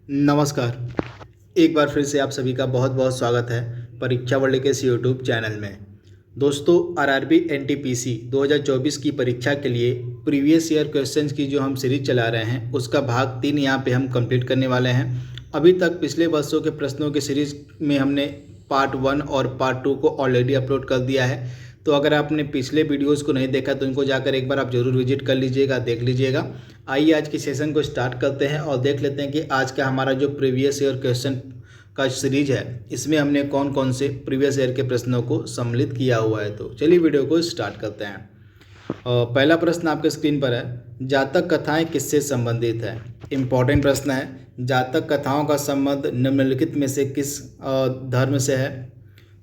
नमस्कार। एक बार फिर से आप सभी का बहुत बहुत स्वागत है परीक्षा वर्ल्ड के इस यूट्यूब चैनल में। दोस्तों, आरआरबी एनटीपीसी 2024 की परीक्षा के लिए प्रीवियस ईयर क्वेश्चंस की जो हम सीरीज चला रहे हैं उसका भाग 3 यहाँ पे हम कंप्लीट करने वाले हैं। अभी तक पिछले वर्षों के प्रश्नों की सीरीज में हमने पार्ट 1 और पार्ट 2 को ऑलरेडी अपलोड कर दिया है। तो अगर आपने पिछले वीडियोस को नहीं देखा तो इनको जाकर एक बार आप ज़रूर विजिट कर लीजिएगा, देख लीजिएगा। आइए आज की सेशन को स्टार्ट करते हैं और देख लेते हैं कि आज का हमारा जो प्रीवियस ईयर क्वेश्चन का सीरीज है इसमें हमने कौन कौन से प्रीवियस ईयर के प्रश्नों को सम्मिलित किया हुआ है। तो चलिए वीडियो को स्टार्ट करते हैं। पहला प्रश्न आपके स्क्रीन पर है, जातक कथाएं किससे संबंधित है। इम्पॉर्टेंट प्रश्न है। जातक कथाओं का संबंध निम्नलिखित में से किस धर्म से है।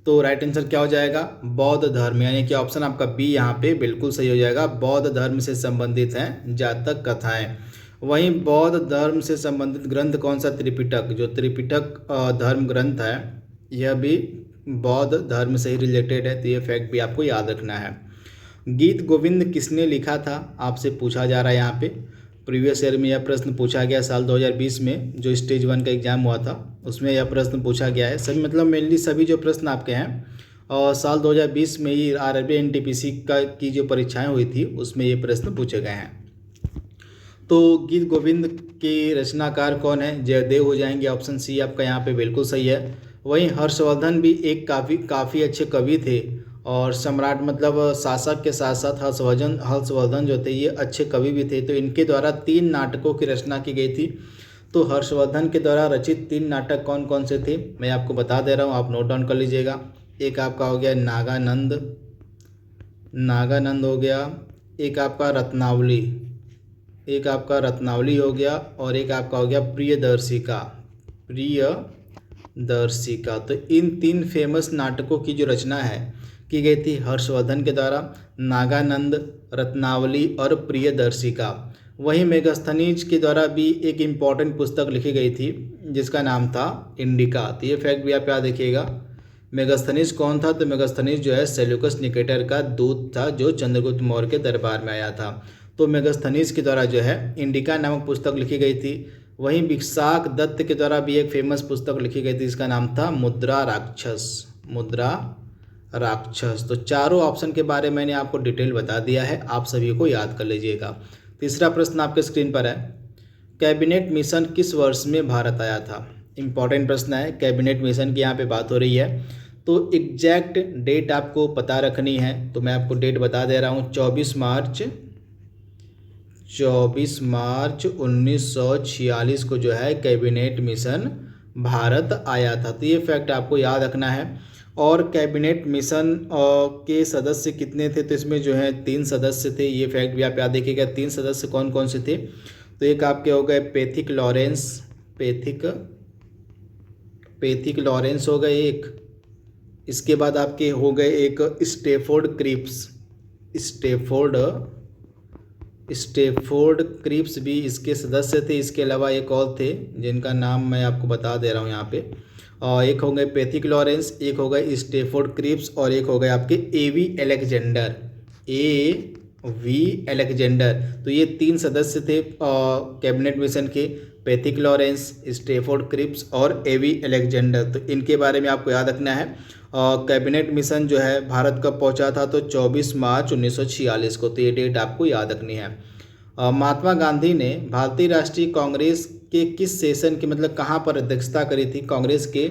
तो राइट आंसर क्या हो जाएगा, बौद्ध धर्म, यानी कि ऑप्शन आपका बी यहाँ पे बिल्कुल सही हो जाएगा। बौद्ध धर्म से संबंधित हैं जातक कथाएं। वहीं बौद्ध धर्म से संबंधित ग्रंथ कौन सा, त्रिपिटक। जो त्रिपिटक धर्म ग्रंथ है यह भी बौद्ध धर्म से ही रिलेटेड है, तो ये फैक्ट भी आपको याद रखना है। गीत गोविंद किसने लिखा था, आपसे पूछा जा रहा है यहाँ पे। प्रीवियस ईयर में यह प्रश्न पूछा गया साल 2020 में, जो स्टेज 1 का एग्ज़ाम हुआ था उसमें यह प्रश्न पूछा गया है। सभी मतलब मेनली सभी जो प्रश्न आपके हैं और साल 2020 में ही आरआरबी एनटीपीसी की जो परीक्षाएं हुई थी उसमें ये प्रश्न पूछे गए हैं। तो गीत गोविंद के रचनाकार कौन है, जयदेव हो जाएंगे। ऑप्शन सी आपका यहाँ पे बिल्कुल सही है। वहीं हर्षवर्धन भी एक काफ़ी अच्छे कवि थे और सम्राट मतलब शासक के साथ साथ हर्षवर्धन जो थे ये अच्छे कवि भी थे। तो इनके द्वारा 3 नाटकों की रचना की गई थी। तो हर्षवर्धन के द्वारा रचित 3 नाटक कौन कौन से थे मैं आपको बता दे रहा हूँ, आप नोट डाउन कर लीजिएगा। एक आपका हो गया नागानंद हो गया, एक आपका रत्नावली हो गया और एक आपका हो गया प्रियदर्शिका। तो इन 3 फेमस नाटकों की जो रचना है की गई थी हर्षवर्धन के द्वारा, नागानंद, रत्नावली और प्रियदर्शिका। वहीं मेगास्थनीज के द्वारा भी एक इम्पॉर्टेंट पुस्तक लिखी गई थी जिसका नाम था इंडिका। तो ये फैक्ट भी आप याद रखिएगा। मेगास्थनीज कौन था, तो मेगास्थनीज जो है सेल्यूकस निकेटर का दूत था जो चंद्रगुप्त मौर्य के दरबार में आया था। तो मेगास्थनीज के द्वारा जो है इंडिका नामक पुस्तक लिखी गई थी। वहीं विशाख दत्त के द्वारा भी एक फेमस पुस्तक लिखी गई थी जिसका नाम था मुद्रा राक्षस। तो चारों ऑप्शन के बारे में मैंने आपको डिटेल बता दिया है, आप सभी को याद कर लीजिएगा। तीसरा प्रश्न आपके स्क्रीन पर है, कैबिनेट मिशन किस वर्ष में भारत आया था। इंपॉर्टेंट प्रश्न है, कैबिनेट मिशन की यहाँ पे बात हो रही है तो एग्जैक्ट डेट आपको पता रखनी है। तो मैं आपको डेट बता दे रहा हूँ, 24 मार्च 1946 को जो है कैबिनेट मिशन भारत आया था। तो ये फैक्ट आपको याद रखना है। और कैबिनेट मिशन के सदस्य कितने थे, तो इसमें जो है 3 सदस्य थे। ये फैक्ट भी आप याद रखिएगा। 3 सदस्य कौन कौन से थे, तो एक आपके हो गए पैथिक लॉरेंस हो गए एक, इसके बाद आपके हो गए एक स्टेफोर्ड क्रिप्स भी इसके सदस्य थे। इसके अलावा एक और थे जिनका नाम मैं आपको बता दे रहा हूँ यहाँ पे। एक हो गए पैथिक लॉरेंस, एक हो गए स्टेफोर्ड क्रिप्स और एक हो गए आपके एवी अलेक्जेंडर। तो ये 3 सदस्य थे कैबिनेट मिशन के, पैथिक लॉरेंस, स्टेफोर्ड क्रिप्स और एवी अलेक्जेंडर। तो इनके बारे में आपको याद रखना है। कैबिनेट मिशन जो है भारत कब पहुंचा था, तो 24 मार्च 1946 को। तो ये डेट आपको याद रखनी है। महात्मा गांधी ने भारतीय राष्ट्रीय कांग्रेस के किस सेशन की मतलब कहाँ पर अध्यक्षता करी थी, कांग्रेस के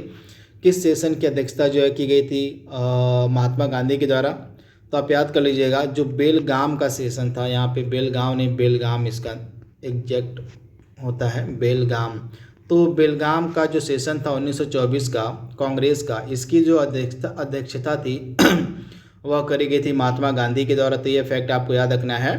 किस सेशन की अध्यक्षता जो है की गई थी महात्मा गांधी के द्वारा। तो आप याद कर लीजिएगा, जो बेलगाम का सेशन था, यहाँ पे बेलगांव नहीं बेलगाम इसका एग्जैक्ट होता है, बेलगाम। तो बेलगाम का जो सेशन था 1924 का कांग्रेस का, इसकी जो अध्यक्षता थी वह करी गई थी महात्मा गांधी के द्वारा। तो ये फैक्ट आपको याद रखना है।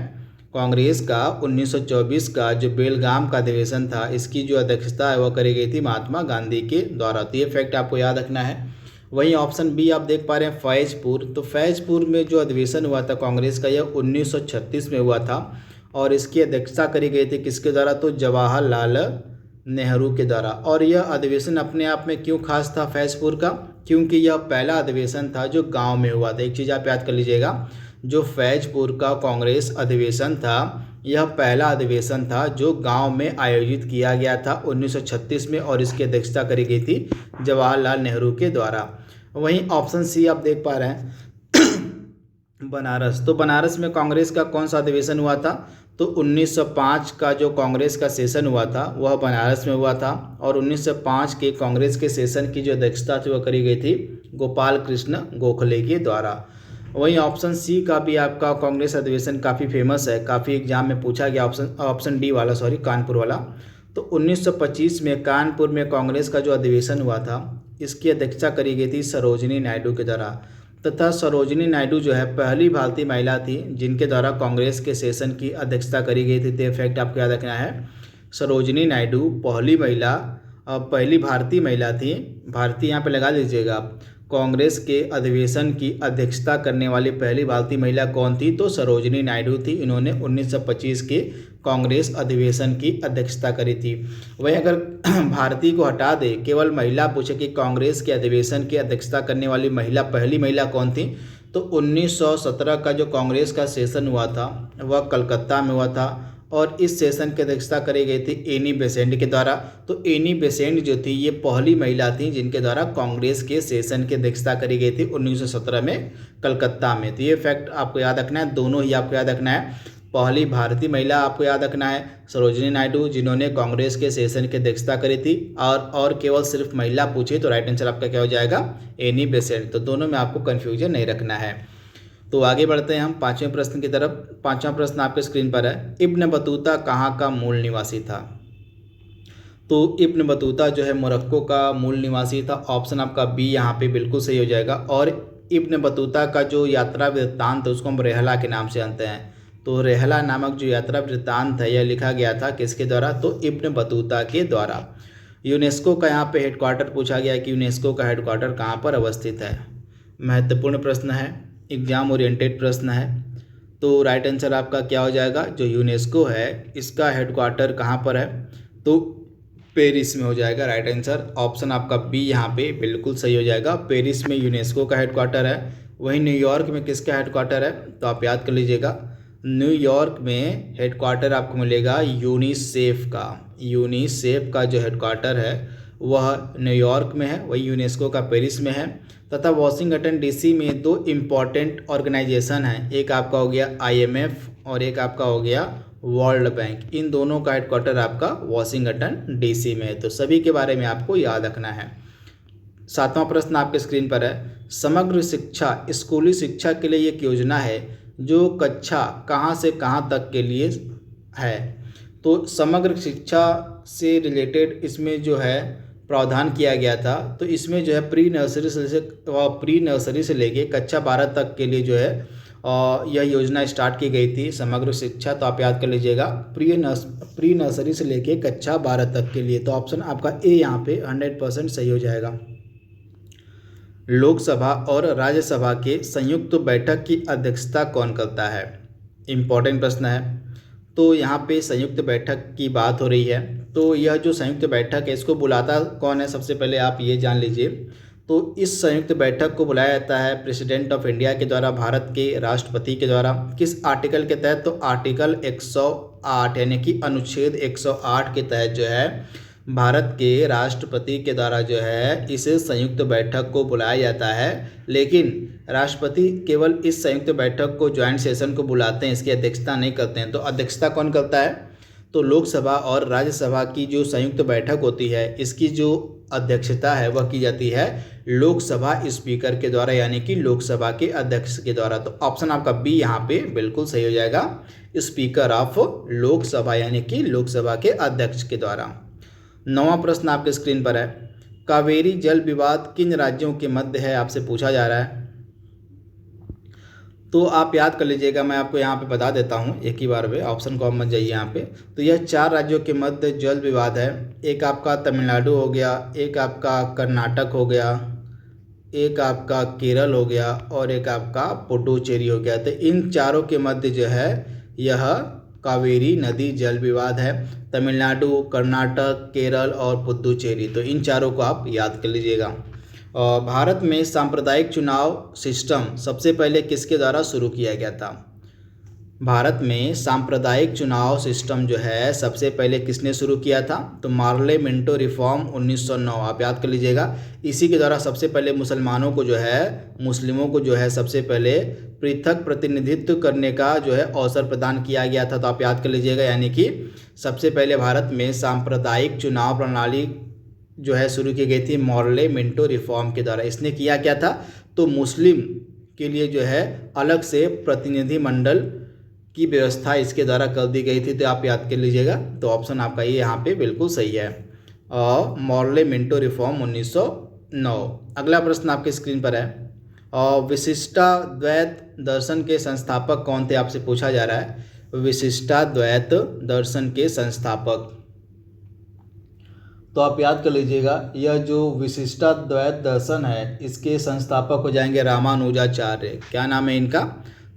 कांग्रेस का 1924 का जो बेलगाम का अधिवेशन था इसकी जो अध्यक्षता है वह करी गई थी महात्मा गांधी के द्वारा। तो ये फैक्ट आपको याद रखना है। वहीं ऑप्शन बी आप देख पा रहे हैं फैजपुर। तो फैजपुर में जो अधिवेशन हुआ था कांग्रेस का यह 1936 में हुआ था और इसकी अध्यक्षता करी गई थी किसके द्वारा, तो जवाहरलाल नेहरू के द्वारा। और यह अधिवेशन अपने आप में क्यों खास था फैजपुर का, क्योंकि यह पहला अधिवेशन था जो गांव में हुआ था। एक चीज़ आप याद कर लीजिएगा, जो फैजपुर का कांग्रेस अधिवेशन था यह पहला अधिवेशन था जो गांव में आयोजित किया गया था 1936 में, और इसकी अध्यक्षता करी गई थी जवाहरलाल नेहरू के द्वारा। वहीं ऑप्शन सी आप देख पा रहे हैं बनारस। तो बनारस में कांग्रेस का कौन सा अधिवेशन हुआ था? तो 1905 का जो कांग्रेस का सेशन हुआ था वह बनारस में हुआ था, और 1905 के कांग्रेस के सेशन की जो अध्यक्षता थी वह करी गई थी गोपाल कृष्ण गोखले के द्वारा। वहीं ऑप्शन सी का भी आपका कांग्रेस अधिवेशन काफ़ी फेमस है, काफ़ी एग्जाम में पूछा गया, ऑप्शन डी वाला, सॉरी, कानपुर वाला। तो 1925 में कानपुर में कांग्रेस का जो अधिवेशन हुआ था इसकी अध्यक्षता करी गई थी सरोजिनी नायडू के द्वारा, तथा सरोजिनी नायडू जो है पहली भारतीय महिला थी जिनके द्वारा कांग्रेस के सेशन की अध्यक्षता करी गई थी। तो फैक्ट आपको याद रखना है, सरोजिनी नायडू पहली भारतीय महिला थी। भारतीय यहाँ पे लगा लीजिएगा आप। कांग्रेस के अधिवेशन की अध्यक्षता करने वाली पहली भारतीय महिला कौन थी? तो सरोजिनी नायडू थी। इन्होंने 1925 के कांग्रेस अधिवेशन की अध्यक्षता करी थी। वहीं अगर भारतीय को हटा दे, केवल महिला पूछे कि कांग्रेस के अधिवेशन की अध्यक्षता करने वाली पहली महिला कौन थी? तो 1917 का जो कांग्रेस का सेशन हुआ था वह कलकत्ता में हुआ था, और इस सेशन की अध्यक्षता करी गई थी एनी बेसेंट के द्वारा। तो एनी बेसेंट जो थी ये पहली महिला थी जिनके द्वारा कांग्रेस के सेशन की अध्यक्षता करी गई थी 1917 में कलकत्ता में। तो ये फैक्ट आपको याद रखना है, दोनों ही आपको याद रखना है। पहली भारतीय महिला आपको याद रखना है सरोजिनी नायडू जिन्होंने कांग्रेस के सेशन की अध्यक्षता करी थी, और केवल सिर्फ महिला पूछे तो राइट आंसर आपका क्या हो जाएगा? Annie Besant. तो दोनों में आपको कन्फ्यूजन नहीं रखना है। तो आगे बढ़ते हैं हम पांचवें प्रश्न की तरफ। पांचवा प्रश्न आपके स्क्रीन पर है, इब्न बतूता कहाँ का मूल निवासी था? तो इब्न बतूता जो है मोरक्को का मूल निवासी था। ऑप्शन आपका बी यहाँ पे बिल्कुल सही हो जाएगा। और इब्न बतूता का जो यात्रा वृत्तांत है उसको हम रेहला के नाम से जानते हैं। तो रेहला नामक जो यात्रा वृत्तांत है यह लिखा गया था किसके द्वारा? तो इब्न बतूता के द्वारा। यूनेस्को का यहाँ पे हेडक्वार्टर पूछा गया कि यूनेस्को का हेडक्वार्टर कहाँ पर अवस्थित है। महत्वपूर्ण प्रश्न है, एग्जाम ओरिएंटेड प्रश्न है। तो राइट आंसर आपका क्या हो जाएगा? जो यूनेस्को है इसका हेडक्वार्टर कहाँ पर है? तो पेरिस में हो जाएगा राइट आंसर। ऑप्शन आपका बी यहाँ पे बिल्कुल सही हो जाएगा। पेरिस में यूनेस्को का हेडक्वार्टर है। वहीं न्यूयॉर्क में किसका हेडक्वार्टर है? तो आप याद कर लीजिएगा, न्यूयॉर्क में हेडक्वार्टर आपको मिलेगा यूनिसेफ का। यूनिसेफ का जो हेडक्वार्टर है वह न्यूयॉर्क में है, वही यूनेस्को का पेरिस में है। तथा वाशिंगटन डीसी में दो इम्पॉर्टेंट ऑर्गेनाइजेशन हैं, एक आपका हो गया IMF और एक आपका हो गया वर्ल्ड बैंक। इन दोनों का हेडक्वार्टर आपका वाशिंगटन डीसी में है। तो सभी के बारे में आपको याद रखना है। सातवां प्रश्न आपके स्क्रीन पर है, समग्र शिक्षा स्कूली शिक्षा के लिए एक योजना है जो कक्षा कहाँ से कहाँ तक के लिए है। तो समग्र शिक्षा से रिलेटेड इसमें जो है प्रावधान किया गया था। तो इसमें जो है प्री नर्सरी से लेके कक्षा 12 तक के लिए जो है यह योजना स्टार्ट की गई थी समग्र शिक्षा। तो आप याद कर लीजिएगा, प्री नर्सरी से लेके कक्षा 12 तक के लिए। तो ऑप्शन आपका ए यहाँ पे 100% सही हो जाएगा। लोकसभा और राज्यसभा के संयुक्त बैठक की अध्यक्षता कौन करता है? इम्पॉर्टेंट प्रश्न है। तो यहाँ पे संयुक्त बैठक की बात हो रही है। तो यह जो संयुक्त बैठक है इसको बुलाता कौन है? सबसे पहले आप ये जान लीजिए। तो इस संयुक्त बैठक को बुलाया जाता है प्रेसिडेंट ऑफ इंडिया के द्वारा, भारत के राष्ट्रपति के द्वारा। किस आर्टिकल के तहत? तो आर्टिकल 108 यानी कि अनुच्छेद 108 के तहत जो है भारत के राष्ट्रपति के द्वारा जो है इस संयुक्त बैठक को बुलाया जाता है। लेकिन राष्ट्रपति केवल इस संयुक्त बैठक को, ज्वाइंट सेशन को बुलाते हैं, इसकी अध्यक्षता नहीं करते हैं। तो अध्यक्षता कौन करता है? तो लोकसभा और राज्यसभा की जो संयुक्त बैठक होती है इसकी जो अध्यक्षता है वह की जाती है लोकसभा स्पीकर के द्वारा, यानी कि लोकसभा के अध्यक्ष के द्वारा। तो ऑप्शन आपका बी यहाँ पे बिल्कुल सही हो जाएगा, स्पीकर ऑफ लोकसभा यानी कि लोकसभा के अध्यक्ष के द्वारा। नौवां प्रश्न आपके स्क्रीन पर है, कावेरी जल विवाद किन राज्यों के मध्य है? आपसे पूछा जा रहा है। तो आप याद कर लीजिएगा, मैं आपको यहाँ पे बता देता हूँ एक ही बार में, ऑप्शन को आप मत जाइए यहाँ पे। तो यह 4 राज्यों के मध्य जल विवाद है। एक आपका तमिलनाडु हो गया, एक आपका कर्नाटक हो गया, एक आपका केरल हो गया और एक आपका पुडुचेरी हो गया। तो इन चारों के मध्य जो है यह कावेरी नदी जल विवाद है। तमिलनाडु, कर्नाटक, केरल और पुडुचेरी, तो इन चारों को आप याद कर लीजिएगा। भारत में सांप्रदायिक चुनाव सिस्टम सबसे पहले किसके द्वारा शुरू किया गया था? भारत में सांप्रदायिक चुनाव सिस्टम जो है सबसे पहले किसने शुरू किया था? तो मार्ले मिंटो रिफॉर्म 1909, आप याद कर लीजिएगा। इसी के द्वारा सबसे पहले मुसलमानों को जो है, मुस्लिमों को जो है सबसे पहले पृथक प्रतिनिधित्व करने का जो है अवसर प्रदान किया गया था, तो आप याद कर लीजिएगा। यानी कि सबसे पहले भारत में सांप्रदायिक चुनाव प्रणाली जो है शुरू की गई थी मार्ले मिंटो रिफॉर्म के द्वारा। इसने किया क्या था? तो मुस्लिम के लिए जो है अलग से प्रतिनिधि मंडल की व्यवस्था इसके द्वारा कर दी गई थी, तो आप याद कर लीजिएगा। तो ऑप्शन आपका ये यहाँ पे बिल्कुल सही है, और मार्ले मिंटो रिफॉर्म 1909। अगला प्रश्न आपके स्क्रीन पर है, और विशिष्टाद्वैत दर्शन के संस्थापक कौन थे? आपसे पूछा जा रहा है विशिष्टाद्वैत दर्शन के संस्थापक। तो आप याद कर लीजिएगा, यह जो विशिष्टाद्वैत दर्शन है इसके संस्थापक हो जाएंगे रामानुजाचार्य। क्या नाम है इनका?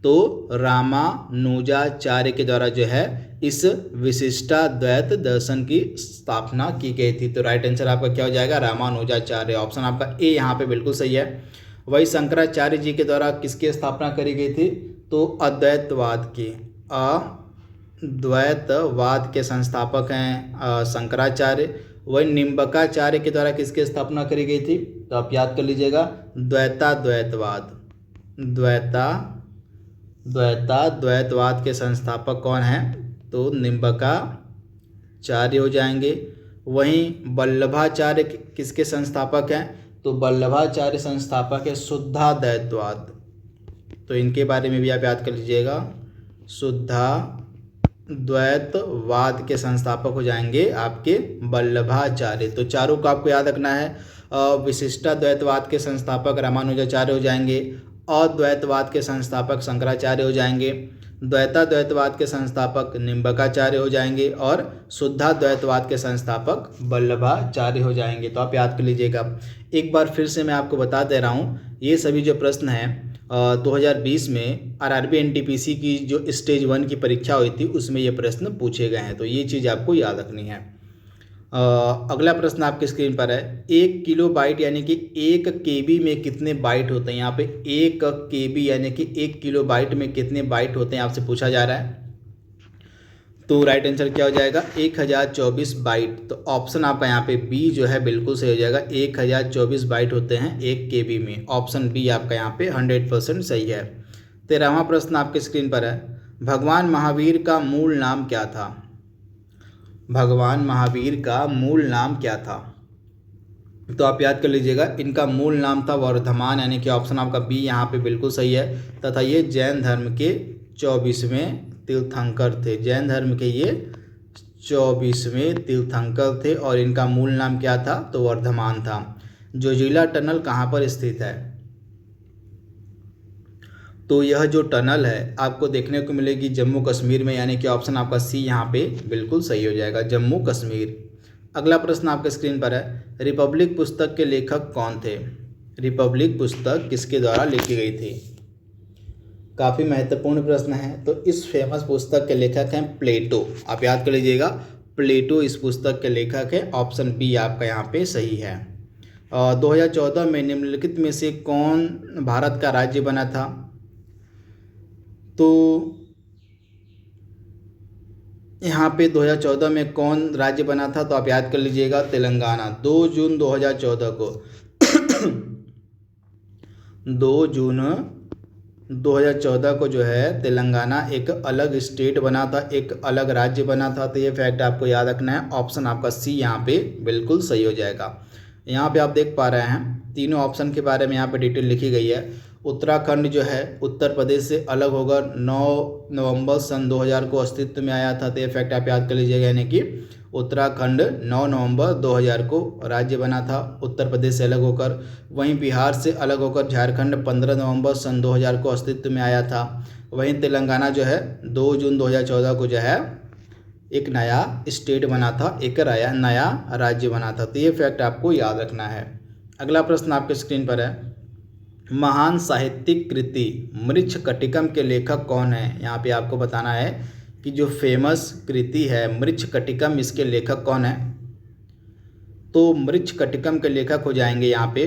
तो रामानुजाचार्य के द्वारा जो है इस विशिष्टाद्वैत दर्शन की स्थापना की गई थी। तो राइट आंसर आपका क्या हो जाएगा? रामानुजाचार्य। ऑप्शन आपका ए यहाँ पे बिल्कुल सही है। वही शंकराचार्य जी के द्वारा किसकी स्थापना करी गई थी? तो अद्वैतवाद की, अद्वैतवाद के संस्थापक हैं शंकराचार्य। वही निम्बकाचार्य के द्वारा किसकी स्थापना करी गई थी? तो आप याद कर लीजिएगा, द्वैताद्वैतवाद। द्वैताद्वैतवाद के संस्थापक कौन हैं? तो निम्बकाचार्य हो जाएंगे। वहीं वल्लभाचार्य किसके संस्थापक हैं? तो वल्लभाचार्य संस्थापक है शुद्धाद्वैतवाद। तो इनके बारे में भी आप याद कर लीजिएगा, शुद्धाद्वैतवाद के संस्थापक हो जाएंगे आपके वल्लभाचार्य। तो चारों को आपको याद रखना है। विशिष्टाद्वैतवाद के संस्थापक रामानुजाचार्य हो जाएंगे, अद्वैतवाद के संस्थापक शंकराचार्य हो जाएंगे, द्वैताद्वैतवाद के संस्थापक निम्बकाचार्य हो जाएंगे, और शुद्धाद्वैतवाद के संस्थापक वल्लभाचार्य हो जाएंगे। तो आप याद कर लीजिएगा। एक बार फिर से मैं आपको बता दे रहा हूँ, ये सभी जो प्रश्न हैं 2020 में आरआरबी एनटीपीसी की जो स्टेज 1 की परीक्षा हुई थी उसमें ये प्रश्न पूछे गए हैं, तो ये चीज़ आपको याद रखनी है। अगला प्रश्न आपके स्क्रीन पर है, 1 किलोबाइट यानी कि 1 केबी में कितने बाइट होते हैं? यहाँ पे 1 केबी यानी कि 1 किलोबाइट में कितने बाइट होते हैं आपसे पूछा जा रहा है। तो राइट आंसर क्या हो जाएगा? 1024 बाइट। तो ऑप्शन आपका यहाँ पे बी जो है बिल्कुल सही हो जाएगा, 1024 बाइट होते हैं 1 केबी में। ऑप्शन बी आपका यहाँ पे 100% सही है। 13वां प्रश्न आपके स्क्रीन पर है, भगवान महावीर का मूल नाम क्या था? भगवान महावीर का मूल नाम क्या था? तो आप याद कर लीजिएगा, इनका मूल नाम था वर्धमान, यानी कि ऑप्शन आपका बी यहाँ पे बिल्कुल सही है। तथा ये जैन धर्म के 24वें तीर्थंकर थे। जैन धर्म के ये 24वें तीर्थंकर थे और इनका मूल नाम क्या था? तो वर्धमान था। जोजिला टनल कहाँ पर स्थित है? तो यह जो टनल है आपको देखने को मिलेगी जम्मू कश्मीर में, यानी कि ऑप्शन आपका सी यहाँ पे बिल्कुल सही हो जाएगा, जम्मू कश्मीर। अगला प्रश्न आपके स्क्रीन पर है, रिपब्लिक पुस्तक के लेखक कौन थे? रिपब्लिक पुस्तक किसके द्वारा लिखी गई थी? काफ़ी महत्वपूर्ण प्रश्न है। तो इस फेमस पुस्तक के लेखक हैं प्लेटो। आप याद कर लीजिएगा, प्लेटो इस पुस्तक के लेखक है। ऑप्शन बी आपका यहाँ पे सही है। 2014 में निम्नलिखित में से कौन भारत का राज्य बना था? तो यहाँ पे 2014 में कौन राज्य बना था? तो आप याद कर लीजिएगा, तेलंगाना। 2 जून 2014 को 2 जून 2014 को जो है तेलंगाना एक अलग स्टेट बना था, एक अलग राज्य बना था। तो ये फैक्ट आपको याद रखना है। ऑप्शन आपका सी यहाँ पे बिल्कुल सही हो जाएगा। यहाँ पे आप देख पा रहे हैं तीनों ऑप्शन के बारे में यहाँ पे डिटेल लिखी गई है। उत्तराखंड जो है उत्तर प्रदेश से अलग होकर 9 नवंबर सन 2000 को अस्तित्व में आया था। तो ये फैक्ट आप याद कर लीजिएगा, यानी कि उत्तराखंड 9 नवंबर 2000 को राज्य बना था उत्तर प्रदेश से अलग होकर। वहीं बिहार से अलग होकर झारखंड 15 नवंबर सन 2000 को अस्तित्व में आया था। वहीं तेलंगाना जो है 2 जून 2014 को जो है एक नया स्टेट बना था, एक नया राज्य बना था। तो ये फैक्ट आपको याद रखना है। अगला प्रश्न आपके स्क्रीन पर है, महान साहित्यिक कृति मृच्छकटिकम के लेखक कौन है? यहाँ पे आपको बताना है कि जो फेमस कृति है मृच्छकटिकम, इसके लेखक कौन है? तो मृच्छकटिकम के लेखक हो जाएंगे यहाँ पे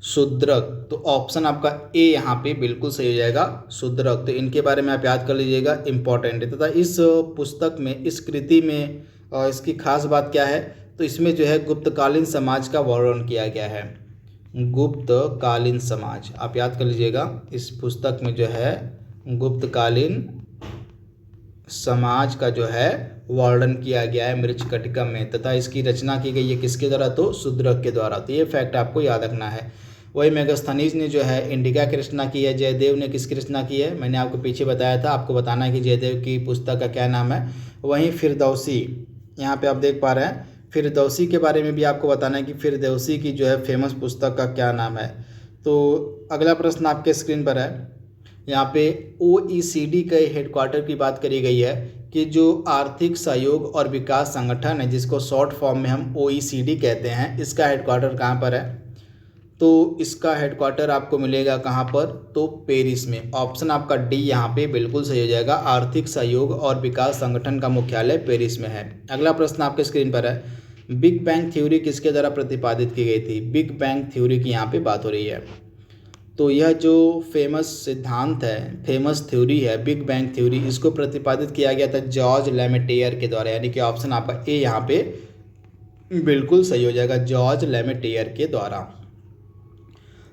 शूद्रक, तो ऑप्शन आपका ए यहाँ पे बिल्कुल सही हो जाएगा, शूद्रक। तो इनके बारे में आप याद कर लीजिएगा, इम्पॉर्टेंट है। तथा इस पुस्तक में, इस कृति में इसकी खास बात क्या है, तो इसमें जो है गुप्तकालीन समाज का वर्णन किया गया है। गुप्तकालीन समाज आप याद कर लीजिएगा, इस पुस्तक में जो है गुप्तकालीन समाज का जो है वर्णन किया गया है मृच्छकटिकम में। तथा इसकी रचना की गई है किसके द्वारा, तो शूद्रक के द्वारा। तो ये फैक्ट आपको याद रखना है। वही मेगास्थनीज ने जो है इंडिका की रचना की है। जयदेव ने किसकी रचना की है, मैंने आपको पीछे बताया था, आपको बताना है कि जयदेव की पुस्तक का क्या नाम है। वहीं फिरदौसी, यहाँ पे आप देख पा रहे हैं, फिरदौसी के बारे में भी आपको बताना है कि फिरदौसी की जो है फेमस पुस्तक का क्या नाम है। तो अगला प्रश्न आपके स्क्रीन पर है। यहाँ पे OECD के हेडक्वार्टर की बात करी गई है कि जो आर्थिक सहयोग और विकास संगठन है, जिसको शॉर्ट फॉर्म में हम OECD कहते हैं, इसका हेडक्वार्टर कहाँ पर है, तो इसका हेडक्वार्टर आपको मिलेगा कहाँ पर, तो पेरिस में। ऑप्शन आपका डी यहाँ पे बिल्कुल सही हो जाएगा, आर्थिक सहयोग और विकास संगठन का मुख्यालय पेरिस में है। अगला प्रश्न आपके स्क्रीन पर है, बिग बैंग थ्योरी किसके द्वारा प्रतिपादित की गई थी। बिग बैंग थ्योरी की यहाँ पे बात हो रही है। तो यह जो फेमस सिद्धांत है, फेमस थ्योरी है बिग बैंग थ्योरी, इसको प्रतिपादित किया गया था जॉर्ज लेमेटेयर के द्वारा। यानी कि ऑप्शन आपका ए यहाँ पे बिल्कुल सही हो जाएगा, जॉर्ज लेमेटेयर के द्वारा।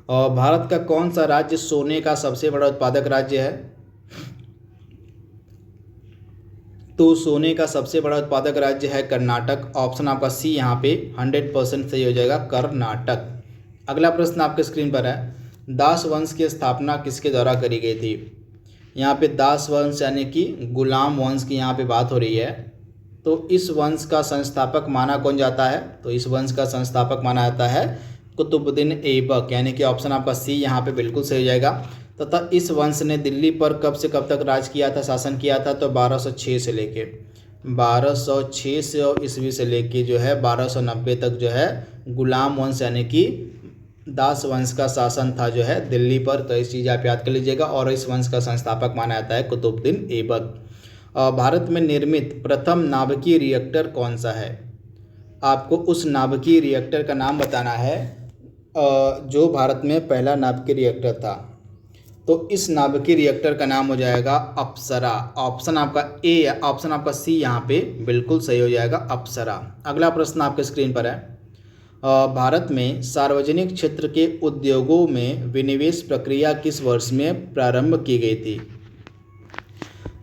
और भारत का कौन सा राज्य सोने का सबसे बड़ा उत्पादक राज्य है, तो सोने का सबसे बड़ा उत्पादक राज्य है कर्नाटक। ऑप्शन आपका सी यहाँ पे 100% सही हो जाएगा, कर्नाटक। अगला प्रश्न आपके स्क्रीन पर है, दास वंश की स्थापना किसके द्वारा करी गई थी। यहाँ पे दास वंश यानी कि गुलाम वंश की यहाँ पे बात हो रही है। तो इस वंश का संस्थापक माना कौन जाता है, तो इस वंश का संस्थापक माना जाता है कुतुबुद्दीन ऐबक। यानी कि ऑप्शन आपका सी यहाँ पे बिल्कुल सही हो जाएगा। तथा इस वंश ने दिल्ली पर कब से कब तक राज किया था, शासन किया था, तो 1206 से लेके 1206 ईस्वी से लेके जो है 1290 तक जो है गुलाम वंश यानी कि दास वंश का शासन था जो है दिल्ली पर। तो इस चीज़ आप याद कर लीजिएगा। और इस वंश का संस्थापक माना जाता है कुतुबुद्दीन ऐबक। भारत में निर्मित प्रथम नाभिकीय रिएक्टर कौन सा है, आपको उस नाभिकीय रिएक्टर का नाम बताना है जो भारत में पहला नाभिकीय रिएक्टर था। तो इस नाभिकीय रिएक्टर का नाम हो जाएगा अप्सरा। ऑप्शन आपका ए, ऑप्शन आपका सी यहाँ पे बिल्कुल सही हो जाएगा, अप्सरा। अगला प्रश्न आपके स्क्रीन पर है, भारत में सार्वजनिक क्षेत्र के उद्योगों में विनिवेश प्रक्रिया किस वर्ष में प्रारंभ की गई थी।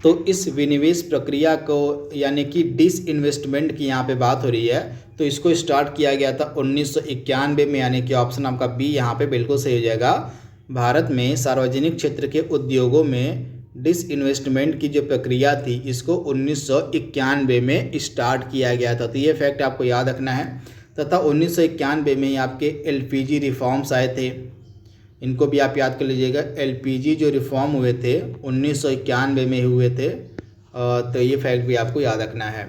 तो इस विनिवेश प्रक्रिया को यानी कि डिसइन्वेस्टमेंट की यहाँ पे बात हो रही है। तो इसको स्टार्ट किया गया था 1991 में। यानी कि ऑप्शन आपका बी यहाँ पे बिल्कुल सही हो जाएगा। भारत में सार्वजनिक क्षेत्र के उद्योगों में डिसइन्वेस्टमेंट की जो प्रक्रिया थी, इसको 1991 में स्टार्ट किया गया था। तो ये फैक्ट आपको याद रखना है। तथा 1991 में आपके LPG रिफॉर्म्स आए थे, इनको भी आप याद कर लीजिएगा। LPG जो रिफॉर्म हुए थे 1991 में हुए थे। तो ये फैक्ट भी आपको याद रखना है।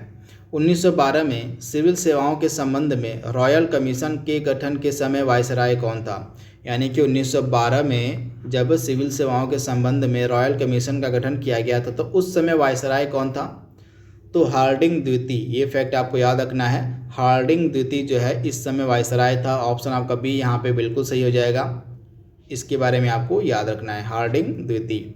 1912 में सिविल सेवाओं के संबंध में रॉयल कमीशन के गठन के समय वायसराय कौन था। यानी कि 1912 में जब सिविल सेवाओं के संबंध में रॉयल कमीशन का गठन किया गया था, तो उस समय वायसराय कौन था, तो हार्डिंग द्वितीय। ये फैक्ट आपको याद रखना है, हार्डिंग द्वितीय जो है इस समय वायसराय था। ऑप्शन आपका बी यहाँ पे बिल्कुल सही हो जाएगा। इसके बारे में आपको याद रखना है, हार्डिंग द्वितीय।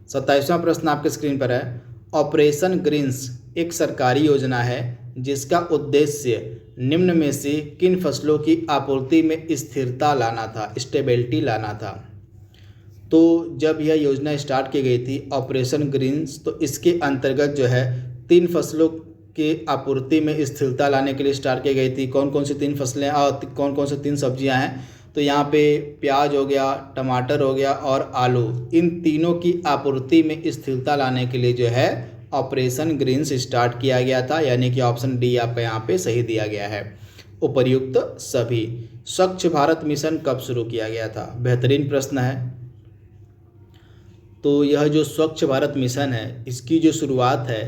27वां प्रश्न आपके स्क्रीन पर है, ऑपरेशन ग्रीन्स एक सरकारी योजना है जिसका उद्देश्य निम्न में से किन फसलों की आपूर्ति में स्थिरता लाना था, स्टेबिलिटी लाना था। तो जब यह योजना स्टार्ट की गई थी ऑपरेशन ग्रीन्स, तो इसके अंतर्गत जो है 3 फसलों की आपूर्ति में स्थिरता लाने के लिए स्टार्ट की गई थी। कौन कौन सी 3 फसलें और कौन कौन सी 3 सब्जियां हैं, तो यहाँ पे प्याज हो गया, टमाटर हो गया और आलू। इन तीनों की आपूर्ति में स्थिरता लाने के लिए जो है ऑपरेशन ग्रीन्स स्टार्ट किया गया था। यानी कि ऑप्शन डी आपका यहाँ पे सही दिया गया है, उपर्युक्त सभी। स्वच्छ भारत मिशन कब शुरू किया गया था, बेहतरीन प्रश्न है। तो यह जो स्वच्छ भारत मिशन है, इसकी जो शुरुआत है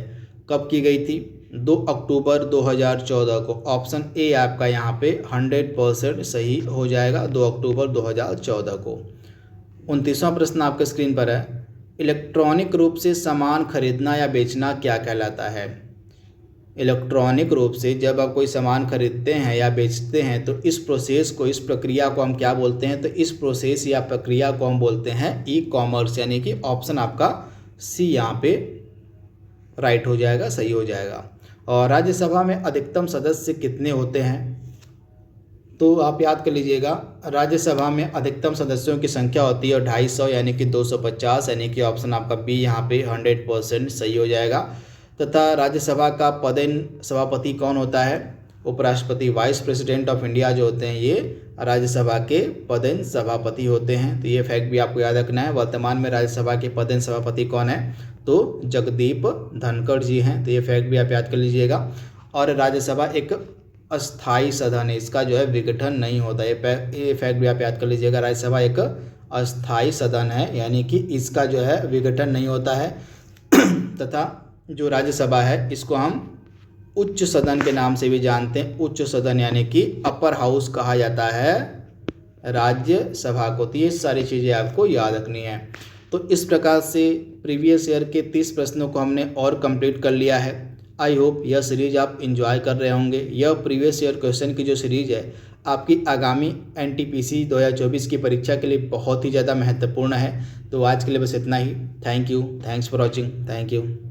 कब की गई थी, 2 अक्टूबर 2014 को। ऑप्शन ए आपका यहाँ पे 100% सही हो जाएगा, 2 अक्टूबर 2014 को। 29वां प्रश्न आपके स्क्रीन पर है, इलेक्ट्रॉनिक रूप से सामान खरीदना या बेचना क्या कहलाता है। इलेक्ट्रॉनिक रूप से जब आप कोई सामान खरीदते हैं या बेचते हैं तो इस प्रोसेस को, इस प्रक्रिया को हम क्या बोलते हैं? तो इस प्रोसेस या प्रक्रिया को हम बोलते हैं ई कॉमर्स, यानी कि ऑप्शन आपका सी यहाँ पे राइट हो जाएगा, सही हो जाएगा। और राज्यसभा में अधिकतम सदस्य कितने होते हैं? तो आप याद कर लीजिएगा, राज्यसभा में अधिकतम सदस्यों की संख्या होती है 250, यानी कि 250, यानी कि ऑप्शन आपका बी यहाँ पे 100% सही हो जाएगा। तथा राज्यसभा का पदेन सभापति कौन होता है? उपराष्ट्रपति, वाइस प्रेसिडेंट ऑफ इंडिया जो होते हैं ये राज्यसभा के पदेन सभापति होते हैं। तो ये फैक्ट भी आपको याद रखना है। वर्तमान में राज्यसभा के पदेन सभापति कौन है? तो जगदीप धनखड़ जी हैं। तो ये फैक्ट भी आप याद कर लीजिएगा। और राज्यसभा एक अस्थाई सदन है, इसका जो है विघटन नहीं होता। ये फैक्ट भी आप याद कर लीजिएगा। राज्यसभा एक अस्थाई सदन है, यानी कि इसका जो है विघटन नहीं होता है। तथा जो राज्यसभा है इसको हम उच्च सदन के नाम से भी जानते हैं। उच्च सदन यानी कि अपर हाउस कहा जाता है राज्यसभा को। तो ये सारी चीज़ें आपको याद रखनी है। तो इस प्रकार से प्रीवियस ईयर के 30 प्रश्नों को हमने और कंप्लीट कर लिया है। आई होप यह सीरीज आप एंजॉय कर रहे होंगे। यह प्रीवियस ईयर क्वेश्चन की जो सीरीज है आपकी आगामी एनटीपीसी 2024 की परीक्षा के लिए बहुत ही ज़्यादा महत्वपूर्ण है। तो आज के लिए बस इतना ही। Thank you, thanks for watching, thank you.